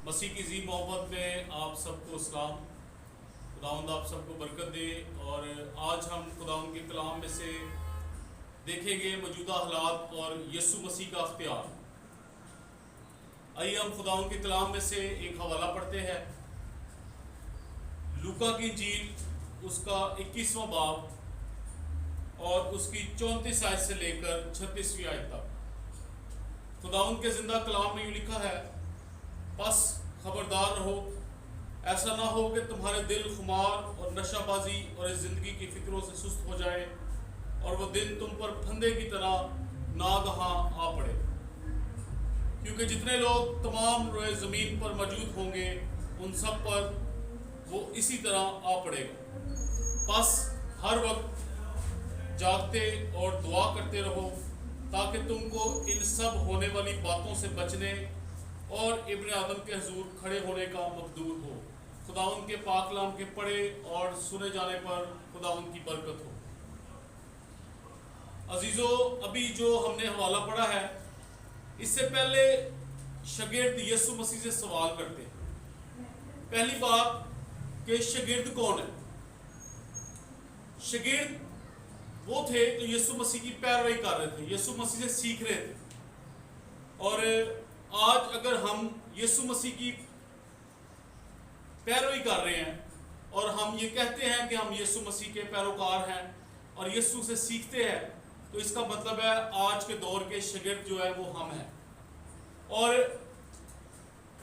مسیح کی عظیم محبت میں آپ سب کو اسلام. خداوند آپ سب کو برکت دے. اور آج ہم خداوند کے کلام میں سے دیکھیں گے موجودہ حالات اور یسوع مسیح کا اختیار. آئیے ہم خداوند کے کلام میں سے ایک حوالہ پڑھتے ہیں. لوکا کی انجیل اس کا 21واں باب اور اس کی 34 آیت سے لے کر 36ویں آیت تک. خداوند کے زندہ کلام میں یوں لکھا ہے: پس خبردار رہو، ایسا نہ ہو کہ تمہارے دل خمار اور نشہ بازی اور اس زندگی کی فکروں سے سست ہو جائے اور وہ دن تم پر پھندے کی طرح ناگہاں آ پڑے. کیونکہ جتنے لوگ تمام روئے زمین پر موجود ہوں گے ان سب پر وہ اسی طرح آ پڑے گا. پس ہر وقت جاگتے اور دعا کرتے رہو تاکہ تم کو ان سب ہونے والی باتوں سے بچنے اور ابن آدم کے حضور کھڑے ہونے کا مقدور ہو. خداوند کے پاک کلام کے پڑھے اور سنے جانے پر خداوند کی برکت ہو. عزیزو، ابھی جو ہم نے حوالہ پڑھا ہے اس سے پہلے شاگرد یسوع مسیح سے سوال کرتے ہیں. پہلی بات کہ شاگرد کون ہے؟ شاگرد وہ تھے جو یسوع مسیح کی پیروی کر رہے تھے، یسوع مسیح سے سیکھ رہے تھے. اور آج اگر ہم یسوع مسیح کی پیروی کر رہے ہیں اور ہم یہ کہتے ہیں کہ ہم یسوع مسیح کے پیروکار ہیں اور یسوع سے سیکھتے ہیں، تو اس کا مطلب ہے آج کے دور کے شاگرد جو ہے وہ ہم ہیں. اور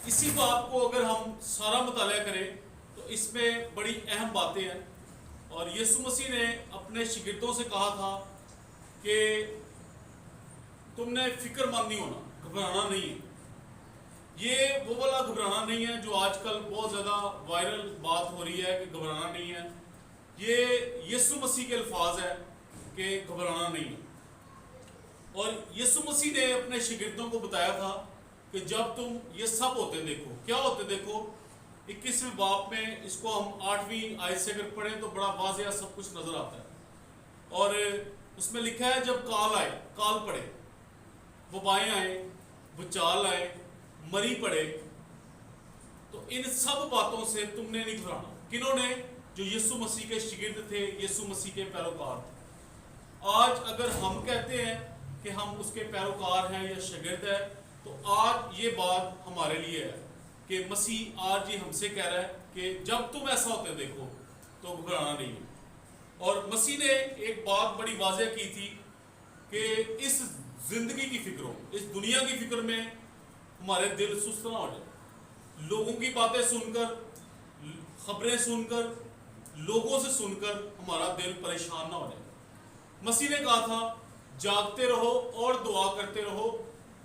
اسی بات کو اگر ہم سارا مطالعہ کریں تو اس میں بڑی اہم باتیں ہیں. اور یسوع مسیح نے اپنے شاگردوں سے کہا تھا کہ تم نے فکر مند نہیں ہونا، گھبرانا نہیں ہے. یہ وہ والا گھبرانا نہیں ہے جو آج کل بہت زیادہ وائرل بات ہو رہی ہے کہ گھبرانا نہیں ہے. یہ یسوع مسیح کے الفاظ ہے کہ گھبرانا نہیں ہے. اور یسوع مسیح نے اپنے شاگردوں کو بتایا تھا کہ جب تم یہ سب ہوتے دیکھو، کیا ہوتے دیکھو؟ 21ویں باب میں اس کو ہم 8ویں آیت سے اگر پڑھیں تو بڑا واضح سب کچھ نظر آتا ہے. اور اس میں لکھا ہے جب کال آئے، کال پڑے، وبائیں آئے، بچال آئے، مری پڑے، تو ان سب باتوں سے تم نے نہیں گھبرانا. کنہوں نے؟ جو یسوع مسیح کے شاگرد تھے، یسوع مسیح کے پیروکار تھے. آج اگر ہم کہتے ہیں کہ ہم اس کے پیروکار ہیں یا شاگرد ہیں تو آج یہ بات ہمارے لیے ہے کہ مسیح آج یہ ہم سے کہہ رہا ہے کہ جب تم ایسا ہوتے دیکھو تو گھبرانا نہیں ہے. اور مسیح نے ایک بات بڑی واضح کی تھی کہ اس زندگی کی فکروں، اس دنیا کی فکر میں ہمارے دل سست نہ ہو جائے. لوگوں کی باتیں سن کر، خبریں سن کر، لوگوں سے سن کر ہمارا دل پریشان نہ ہو جائے. مسیح نے کہا تھا جاگتے رہو اور دعا کرتے رہو.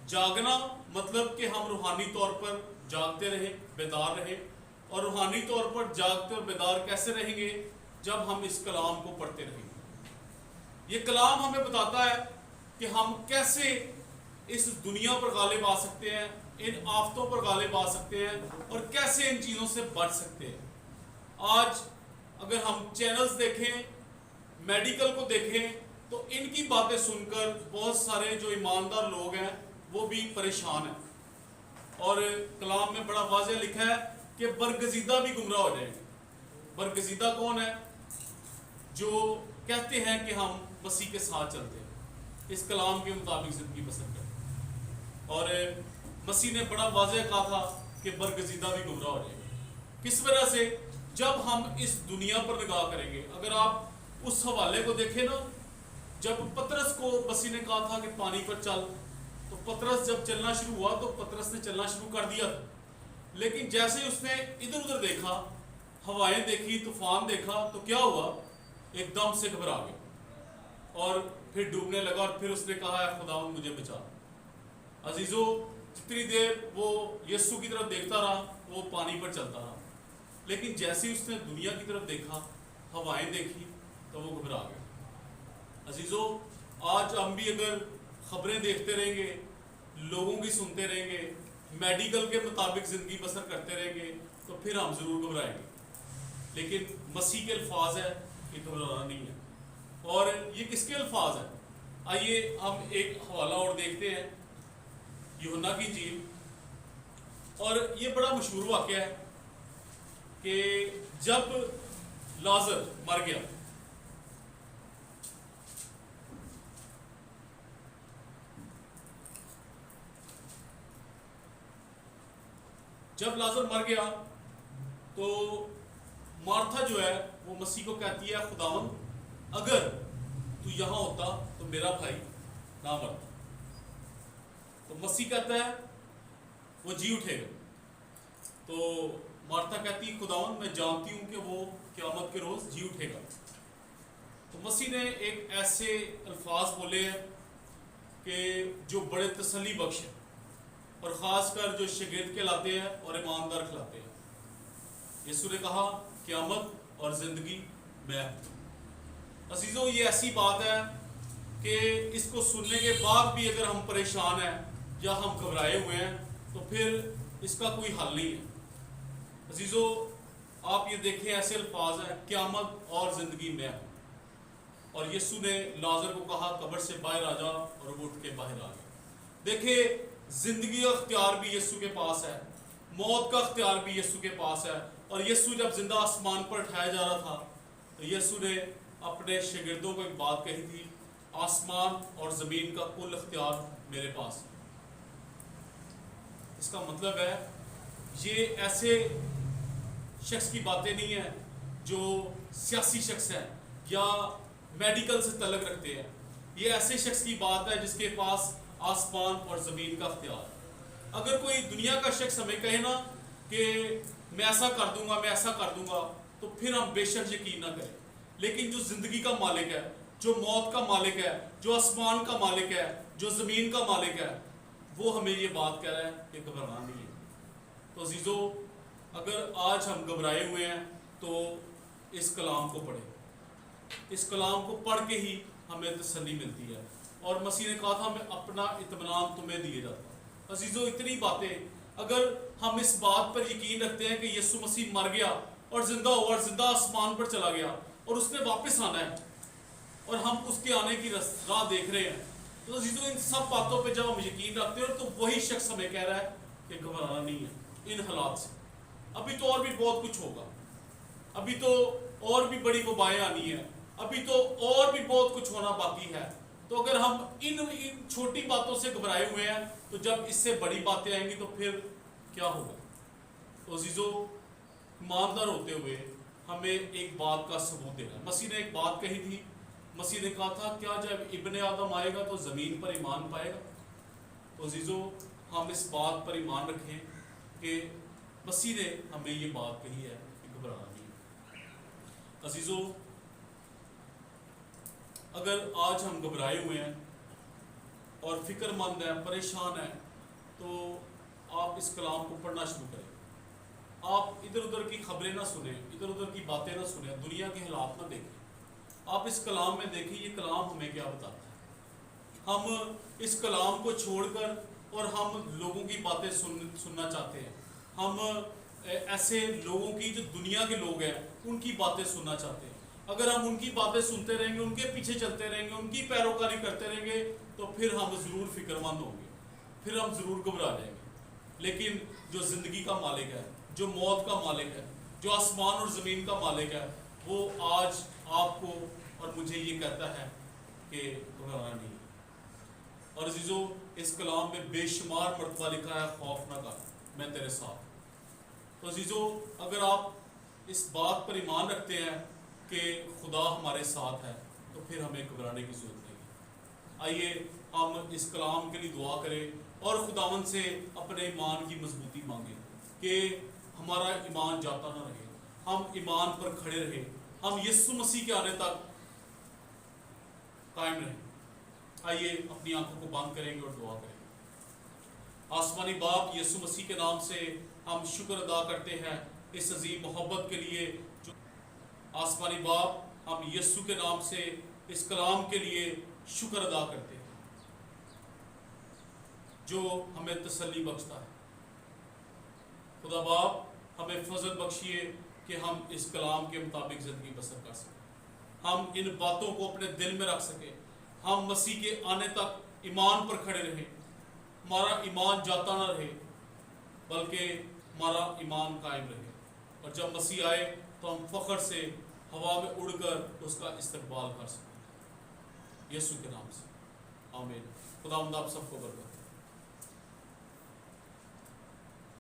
جاگنا مطلب کہ ہم روحانی طور پر جاگتے رہیں، بیدار رہیں. اور روحانی طور پر جاگتے اور بیدار کیسے رہیں گے؟ جب ہم اس کلام کو پڑھتے رہیں گے. یہ کلام ہمیں بتاتا ہے کہ ہم کیسے اس دنیا پر غالب آ سکتے ہیں، ان آفتوں پر غالب آ سکتے ہیں اور کیسے ان چیزوں سے بچ سکتے ہیں. آج اگر ہم چینلز دیکھیں، میڈیکل کو دیکھیں، تو ان کی باتیں سن کر بہت سارے جو ایماندار لوگ ہیں وہ بھی پریشان ہیں. اور کلام میں بڑا واضح لکھا ہے کہ برگزیدہ بھی گمراہ ہو جائیں گے. برگزیدہ کون ہے؟ جو کہتے ہیں کہ ہم مسیح کے ساتھ چلتے ہیں، اس کلام کے مطابق زندگی بسر کرتے ہیں. اور مسیح نے بڑا واضح کہا تھا کہ برگزیدہ بھی گمراہ ہو جائیں گے. کس وجہ سے؟ جب ہم اس دنیا پر نگاہ کریں گے. اگر آپ اس حوالے کو دیکھیں نا، جب پطرس کو مسیح نے کہا تھا کہ پانی پر چل، تو پطرس جب چلنا شروع ہوا تو پطرس نے چلنا شروع کر دیا تھا. لیکن جیسے ہی اس نے ادھر ادھر دیکھا، ہوائیں دیکھی، طوفان دیکھا، تو کیا ہوا؟ ایک دم سے گھبرا گیا اور پھر ڈوبنے لگا. اور پھر اس نے کہا ہے خداوند مجھے بچا. عزیزو، جتنی دیر وہ یسوع کی طرف دیکھتا رہا وہ پانی پر چلتا رہا. لیکن جیسے ہی اس نے دنیا کی طرف دیکھا، ہوائیں دیکھی، تو وہ گھبرا گیا. عزیزو، آج ہم بھی اگر خبریں دیکھتے رہیں گے، لوگوں کی سنتے رہیں گے، میڈیکل کے مطابق زندگی بسر کرتے رہیں گے، تو پھر ہم ضرور گھبرائیں گے. لیکن مسیح کے الفاظ ہے کہ گھبرانا نہیں ہے. اور یہ کس کے الفاظ ہیں؟ آئیے ہم ایک حوالہ اور دیکھتے ہیں. یوحنا کی انجیل اور یہ بڑا مشہور واقعہ ہے کہ جب لازر مر گیا، جب لازر مر گیا تو مارتھا جو ہے وہ مسیح کو کہتی ہے خداوند اگر تو یہاں ہوتا تو میرا بھائی نہ مرتا۔ تو مسیح کہتا ہے وہ جی اٹھے گا۔ تو مارتھا کہتی ہے خداوند میں جانتی ہوں کہ وہ قیامت کے روز جی اٹھے گا۔ تو مسیح نے ایک ایسے الفاظ بولے ہیں کہ جو بڑے تسلی بخش ہیں، اور خاص کر جو شاگرد کہلاتے ہیں اور ایماندار کہلاتے ہیں۔ یسوع نے کہا قیامت اور زندگی میں ہوں۔ عزیزوں، یہ ایسی بات ہے کہ اس کو سننے کے بعد بھی اگر ہم پریشان ہیں یا ہم گھبرائے ہوئے ہیں تو پھر اس کا کوئی حل نہیں ہے۔ عزیزوں، آپ یہ دیکھیں ایسے الفاظ ہیں قیامت اور زندگی میں ہوں، اور یسوع نے لازر کو کہا قبر سے باہر آ جا، اور وہ اٹھ کے باہر آ گیا۔ دیکھیں، زندگی کا اختیار بھی یسوع کے پاس ہے، موت کا اختیار بھی یسوع کے پاس ہے۔ اور یسوع جب زندہ آسمان پر اٹھایا جا رہا تھا تو یسوع نے اپنے شاگردوں کو ایک بات کہی تھی، آسمان اور زمین کا کل اختیار میرے پاس ہے۔ اس کا مطلب ہے یہ ایسے شخص کی باتیں نہیں ہیں جو سیاسی شخص ہیں یا میڈیکل سے تعلق رکھتے ہیں، یہ ایسے شخص کی بات ہے جس کے پاس آسمان اور زمین کا اختیار ہے۔ اگر کوئی دنیا کا شخص ہمیں کہے نا کہ میں ایسا کر دوں گا، میں ایسا کر دوں گا، تو پھر ہم بے شک یقین نہ کریں۔ لیکن جو زندگی کا مالک ہے، جو موت کا مالک ہے، جو آسمان کا مالک ہے، جو زمین کا مالک ہے، وہ ہمیں یہ بات کہہ رہا ہے کہ گھبرانا نہیں ہے۔ تو عزیزو، اگر آج ہم گھبرائے ہوئے ہیں تو اس کلام کو پڑھیں۔ اس کلام کو پڑھ کے ہی ہمیں تسلی ملتی ہے، اور مسیح نے کہا تھا میں اپنا اطمینان تمہیں دیے جاتا ہوں۔ عزیزو، اتنی باتیں اگر ہم اس بات پر یقین رکھتے ہیں کہ یسوع مسیح مر گیا اور زندہ ہوا اور زندہ آسمان پر چلا گیا اور اس نے واپس آنا ہے اور ہم اس کے آنے کی راہ دیکھ رہے ہیں، تو عزیزو ان سب باتوں پہ جب ہم یقین رکھتے ہیں تو وہی شخص ہمیں کہہ رہا ہے کہ گھبرانا نہیں ہے ان حالات سے۔ ابھی تو اور بھی بہت کچھ ہوگا، ابھی تو اور بھی بڑی وبائیں آنی ہیں، ابھی تو اور بھی بہت کچھ ہونا باقی ہے۔ تو اگر ہم ان چھوٹی باتوں سے گھبرائے ہوئے ہیں تو جب اس سے بڑی باتیں آئیں گی تو پھر کیا ہوگا؟ تو عزیزو، ایماندار ہوتے ہوئے ہمیں ایک بات کا ثبوت دینا ہے۔ مسیح نے ایک بات کہی تھی، مسیح نے کہا تھا کیا جب ابن آدم آئے گا تو زمین پر ایمان پائے گا؟ تو عزیزو، ہم اس بات پر ایمان رکھیں کہ مسیح نے ہمیں یہ بات کہی ہے کہ گھبرانا نہیں۔ عزیزو، اگر آج ہم گھبرائے ہوئے ہیں اور فکر مند ہیں، پریشان ہیں، تو آپ اس کلام کو پڑھنا شروع کریں۔ آپ ادھر ادھر کی خبریں نہ سنیں، ادھر ادھر کی باتیں نہ سنیں، دنیا کے حالات نہ دیکھیں۔ آپ اس کلام میں دیکھیں یہ کلام ہمیں کیا بتاتا ہے۔ ہم اس کلام کو چھوڑ کر اور ہم لوگوں کی باتیں سننا چاہتے ہیں، ہم ایسے لوگوں کی جو دنیا کے لوگ ہیں ان کی باتیں سننا چاہتے ہیں۔ اگر ہم ان کی باتیں سنتے رہیں گے، ان کے پیچھے چلتے رہیں گے، ان کی پیروکاری کرتے رہیں گے تو پھر ہم ضرور فکر مند ہوں گے، پھر ہم ضرور گھبرا جائیں گے۔ لیکن جو زندگی کا مالک ہے، جو موت کا مالک ہے، جو آسمان اور زمین کا مالک ہے، وہ آج آپ کو اور مجھے یہ کہتا ہے کہ گھبرانا نہیں۔ اور عزیزو، اس کلام میں بے شمار مرتبہ لکھا ہے خوف نہ کر، میں تیرے ساتھ۔ تو عزیزو، اگر آپ اس بات پر ایمان رکھتے ہیں کہ خدا ہمارے ساتھ ہے تو پھر ہمیں گھبرانے کی ضرورت نہیں۔ آئیے ہم اس کلام کے لیے دعا کریں اور خداوند سے اپنے ایمان کی مضبوطی مانگیں کہ ہمارا ایمان جاتا نہ رہے، ہم ایمان پر کھڑے رہیں، ہم یسوع مسیح کے آنے تک قائم رہیں۔ آئیے اپنی آنکھوں کو بند کریں گے اور دعا کریں گے۔ آسمانی باپ، یسوع مسیح کے نام سے ہم شکر ادا کرتے ہیں اس عظیم محبت کے لیے جو آسمانی باپ، ہم یسوع کے نام سے اس کلام کے لیے شکر ادا کرتے ہیں جو ہمیں تسلی بخشتا ہے۔ خدا باپ، ہمیں فضل بخشیے کہ ہم اس کلام کے مطابق زندگی بسر کر سکیں، ہم ان باتوں کو اپنے دل میں رکھ سکیں، ہم مسیح کے آنے تک ایمان پر کھڑے رہیں، ہمارا ایمان جاتا نہ رہے، بلکہ ہمارا ایمان قائم رہے، اور جب مسیح آئے تو ہم فخر سے ہوا میں اڑ کر اس کا استقبال کر سکیں، یسوع کے نام سے آمین۔ خداوند آپ سب کو برکت۔